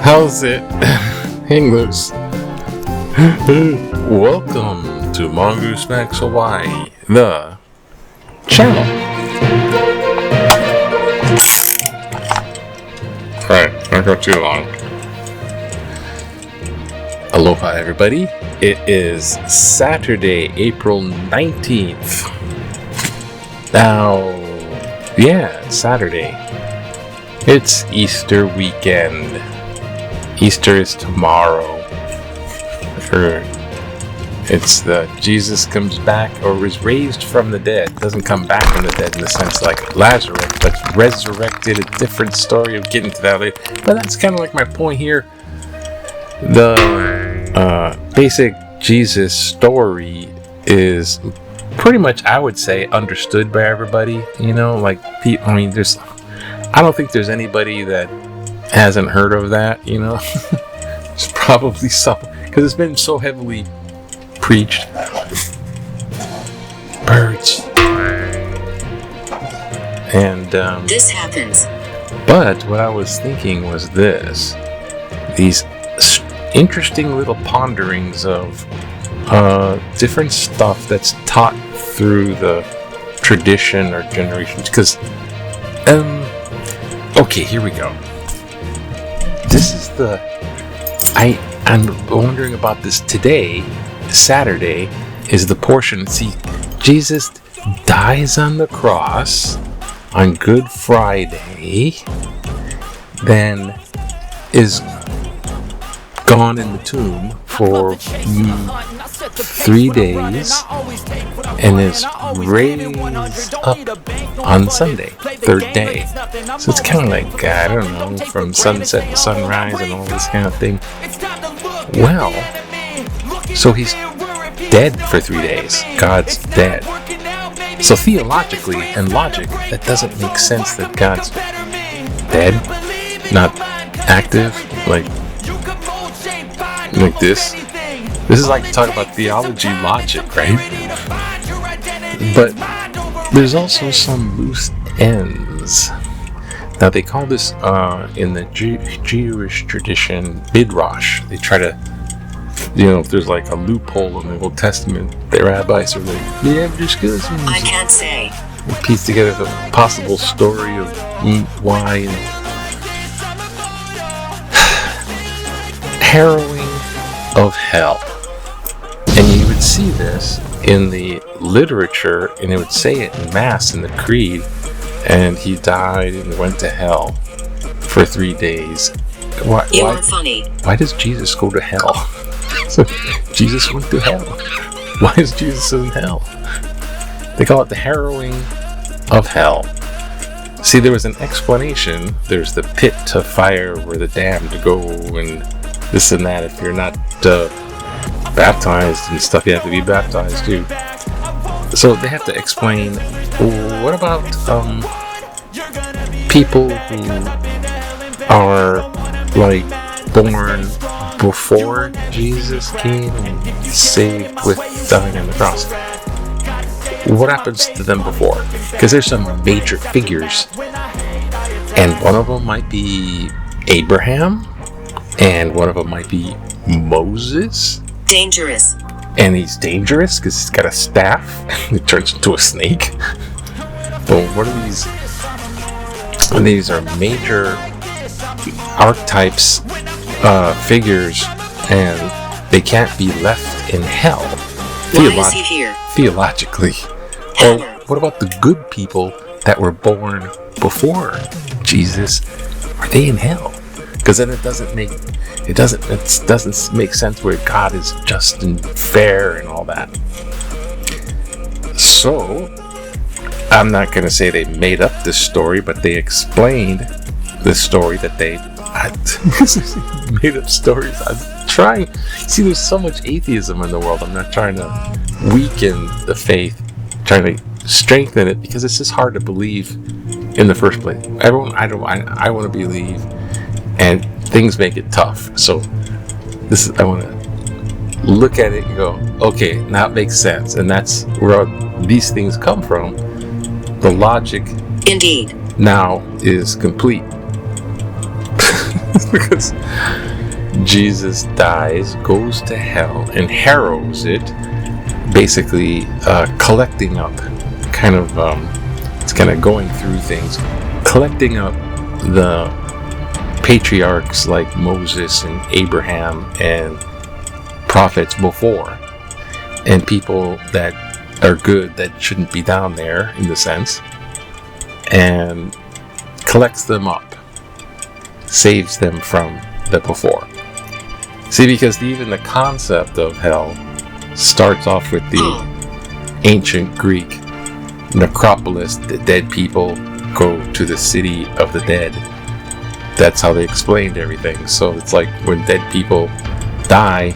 How's it? Hang loose. Welcome to Mongoose Max Hawaii, the channel. Alright, don't go too long. Aloha, everybody. It is Saturday, April 19th. Now, yeah, Saturday. It's Easter weekend. Easter is tomorrow. It's the Jesus comes back or is raised from the dead. Doesn't come back from the dead in the sense like Lazarus, but resurrected. A different story of getting to that later. But that's kind of like my point here. The basic Jesus story is pretty much, I would say, understood by everybody. You know, like I mean, I don't think there's anybody that hasn't heard of that, you know. It's probably some, because it's been so heavily preached. Birds. And this happens. But what I was thinking was these interesting little ponderings of different stuff that's taught through the tradition or generations. Because okay, here we go. This is I'm wondering about this today. Saturday is the portion. See, Jesus dies on the cross on Good Friday, then is gone in the tomb for 3 days, and is raised up on Sunday, third day. So it's kind of like, I don't know, from sunset to sunrise and all this kind of thing. Well, so he's dead for 3 days. God's dead. So theologically and logic, that doesn't make sense that God's dead, not active, like this. This is like talk about theology logic, right? But there's also some loose ends. Now they call this in the Jewish tradition midrash. They try to, if there's like a loophole in the Old Testament, the rabbis are like, yeah, discussions. I can't say. We piece together the possible story of why. Harrowing of hell. And you would see this in the literature, and it would say it in Mass in the Creed, and he died and went to hell for 3 days. You're funny. Why does Jesus go to hell? So Jesus went to hell. Why is Jesus in hell? They call it the harrowing of hell. See, there was an explanation. There's the pit to fire where the damned go, and this and that. If you're not baptized and stuff, you have to be baptized too. So they have to explain, what about people who are like born before Jesus came and saved with dying on the cross? What happens to them before? Because there's some major figures, and one of them might be Abraham, and one of them might be Moses. Dangerous. And he's dangerous because he's got a staff and it turns into a snake. Well, what are these? And these are major archetypes, figures, and they can't be left in hell. Why is he here? Theologically. Or what about the good people that were born before Jesus? Are they in hell? Because then it doesn't make sense where God is just and fair and all that. So I'm not going to say they made up this story, but they explained this story that made up stories. I'm trying. See, there's so much atheism in the world. I'm not trying to weaken the faith, trying to strengthen it, because it's just hard to believe in the first place. I want to believe, and things make it tough. So I want to look at it and go, okay, now it makes sense, and that's where these things come from. The logic, indeed, now is complete. Because Jesus dies, goes to hell, and harrows it, basically collecting up, it's kind of going through things, collecting up the patriarchs like Moses and Abraham and prophets before, and people that are good that shouldn't be down there in the sense, and collects them up, saves them from the before. See, because even the concept of hell starts off with the ancient Greek necropolis. The dead people go to the city of the dead. That's how they explained everything. So it's like when dead people die,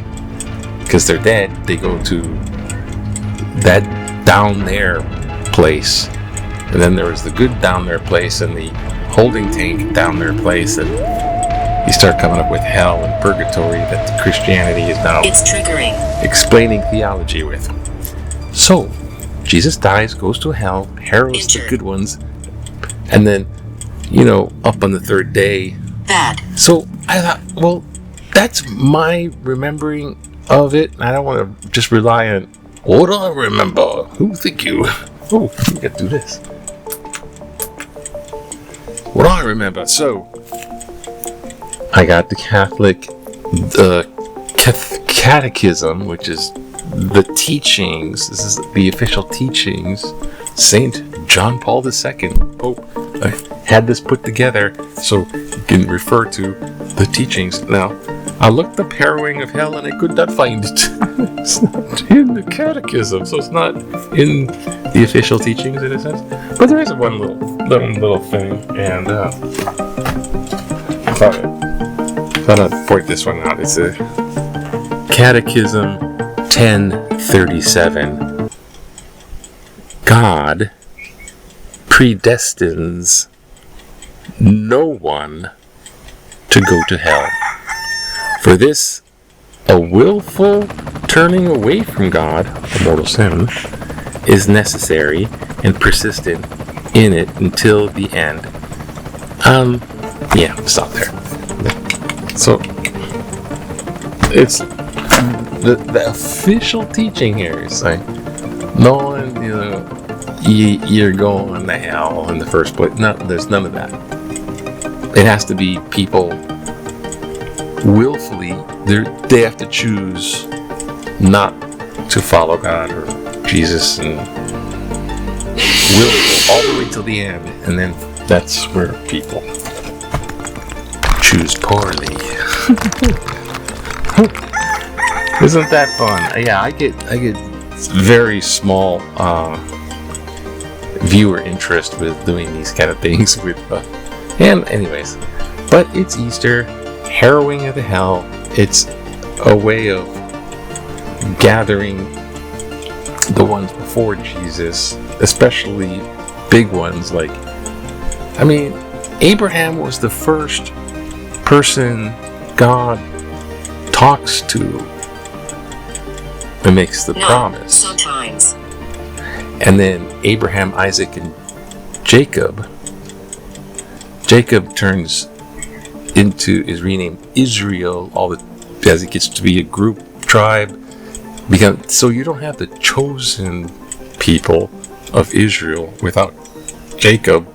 because they're dead, they go to that down there place, and then there was the good down there place and the holding tank down there place, and you start coming up with hell and purgatory that Christianity is now explaining theology with. So Jesus dies, goes to hell, harrows the good ones, and then, up on the third day. Bad. So I thought, well, that's my remembering of it. I don't want to just rely on what I remember. Who think you? Oh, we got to do this. What I remember. So I got the Catechism, which is the teachings. This is the official teachings. Saint John Paul II, Pope, had this put together so you can refer to the teachings. Now, I looked up Harrowing of Hell and I could not find it. It's not in the Catechism, so it's not in the official teachings in a sense. But there is one little thing, and I thought I'd point this one out. It's a Catechism 1037. God predestines no one to go to hell. For this, a willful turning away from God, a mortal sin, is necessary and persistent in it until the end. Stop there. So, it's the official teaching here is like, no one, you're going to hell in the first place. No, there's none of that. It has to be people willfully, they have to choose not to follow God or Jesus, and willful all the way till the end, and then that's where people choose poorly. Isn't that fun? Yeah, I get very small viewer interest with doing these kind of things with and anyways, but it's Easter, harrowing of the hell. It's a way of gathering the ones before Jesus, especially big ones like, Abraham was the first person God talks to and makes the promise. Sometimes. And then Abraham, Isaac, and Jacob. Jacob turns is renamed Israel as it gets to be a group, tribe. So you don't have the chosen people of Israel without Jacob.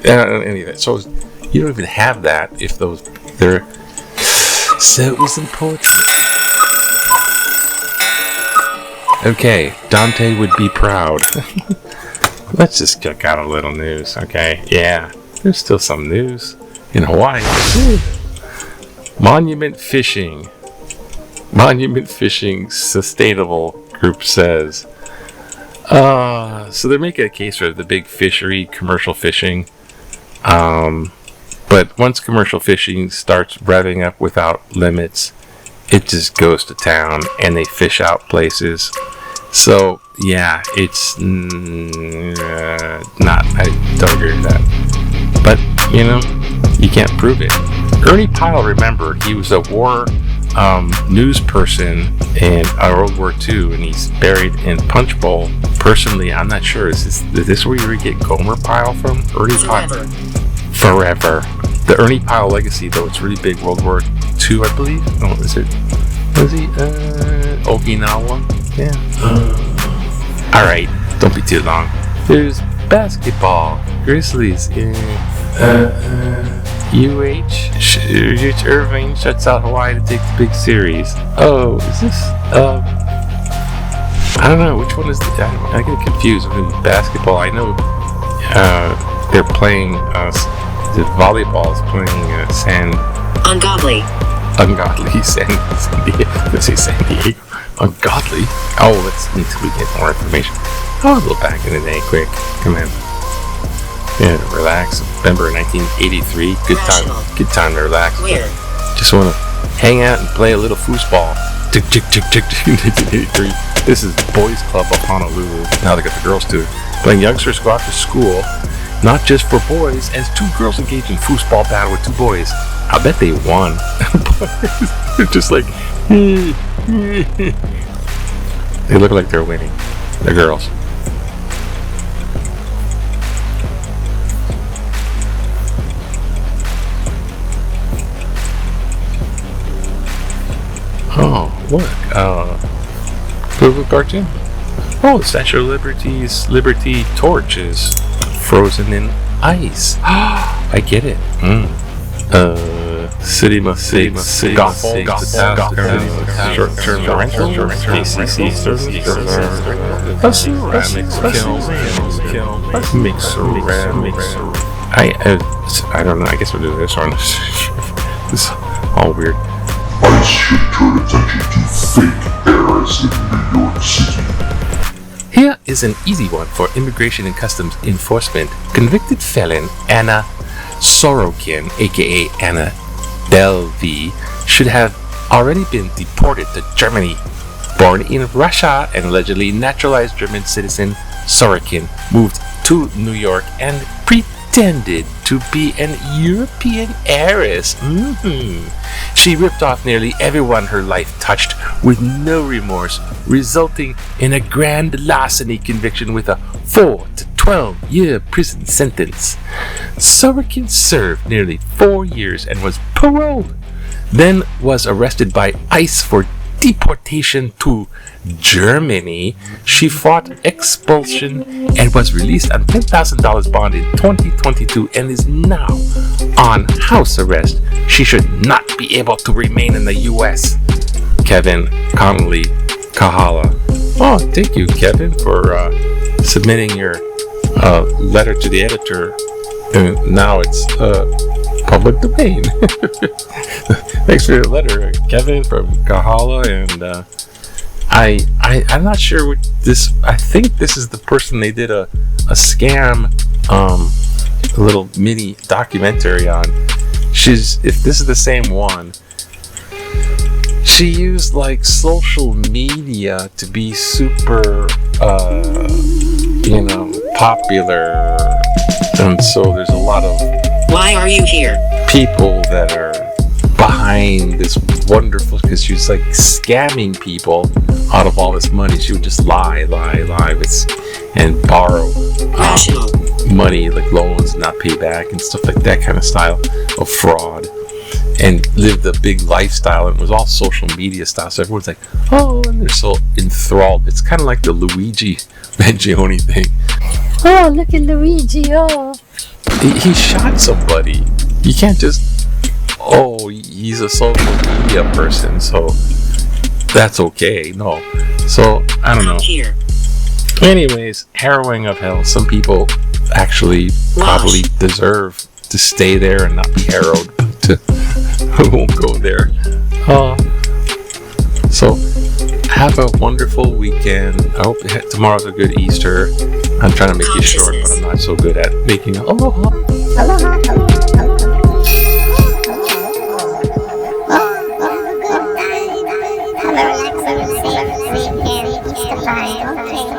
Any of that. So you don't even have that if they're. So it was in poetry. Okay, Dante would be proud. Let's just check out a little news, okay? Yeah, there's still some news in Hawaii. Monument Fishing Sustainable Group says. So they're making a case for the big fishery, commercial fishing. But once commercial fishing starts revving up without limits, it just goes to town, and they fish out places. So yeah, it's not. I don't agree with that. But you can't prove it. Ernie Pyle, remember, he was a war news person in World War II, and he's buried in Punch Bowl. Personally, I'm not sure. Is this where you get Gomer Pyle from? Ernie Pyle. Forever. The Ernie Pyle legacy, though, it's really big. World War II, I believe. Oh, is it? Was he? Okinawa? Yeah. All right. Don't be too long. There's basketball. Grizzlies in UH Irving shuts out Hawaii to take the big series. Oh, is this I don't know which one is I get confused with basketball. I know they're playing the volleyball is playing Ungodly San Diego. Let's say San Diego. Ungodly. Oh, let's until we get more information. Oh, a little back in the day, quick. Come on. Yeah, relax. November 1983. Good time to relax. Weird. Just want to hang out and play a little foosball. Tick, tick, tick, tick, 1983. This is Boys Club of Honolulu. Now they got the girls too. Playing youngsters go out to school, not just for boys, as two girls engage in foosball battle with two boys. I bet they won. They're just like, they look like they're winning. The girls. Oh, look. Google cartoon. Oh, the Statue of Liberty torch is frozen in ice. I get it. City must take short-term rental, KCC ceramics kiln, make ceramics. I don't know. I guess we'll do this one. This is all weird. ICE should turn attention to fake errors in New York City. Here is an easy one for Immigration and Customs Enforcement. Convicted felon Anna Sorokin, aka Anna Delvey, should have already been deported to Germany. Born in Russia and allegedly naturalized German citizen, Sorokin moved to New York and pretended to be an European heiress. She ripped off nearly everyone her life touched with no remorse, resulting in a grand larceny conviction with a 4 to 12-year prison sentence. Sorokin served nearly 4 years and was paroled, then was arrested by ICE for deportation to Germany. She fought expulsion and was released on $10,000 bond in 2022 and is now on house arrest. She should not be able to remain in the U.S. Kevin Connolly Kahala. Oh, thank you, Kevin, for submitting your letter to the editor. And now it's public domain. Thanks for your letter, Kevin from Kahala, and I'm not sure what this. I think this is the person they did a scam, a little mini documentary on. If this is the same one, she used like social media to be super, popular, and so there's a lot of. Why are you here? People that are behind this wonderful, because she was like scamming people out of all this money. She would just lie and borrow money, like loans, and not pay back and stuff like that kind of style of fraud, and lived a big lifestyle, and it was all social media style. So everyone's like, oh, and they're so enthralled. It's kind of like the Luigi Mangione thing. Oh, look at Luigi, oh. He shot somebody. You can't just, he's a social media person, so that's okay. No. So, I don't know. Here. Anyways, harrowing of hell. Some people actually probably deserve to stay there and not be harrowed. I won't go there. So, have a wonderful weekend. I hope tomorrow's a good Easter. I'm trying to make it short, but I'm not so good at making aloha. Aloha. tayo. Okay.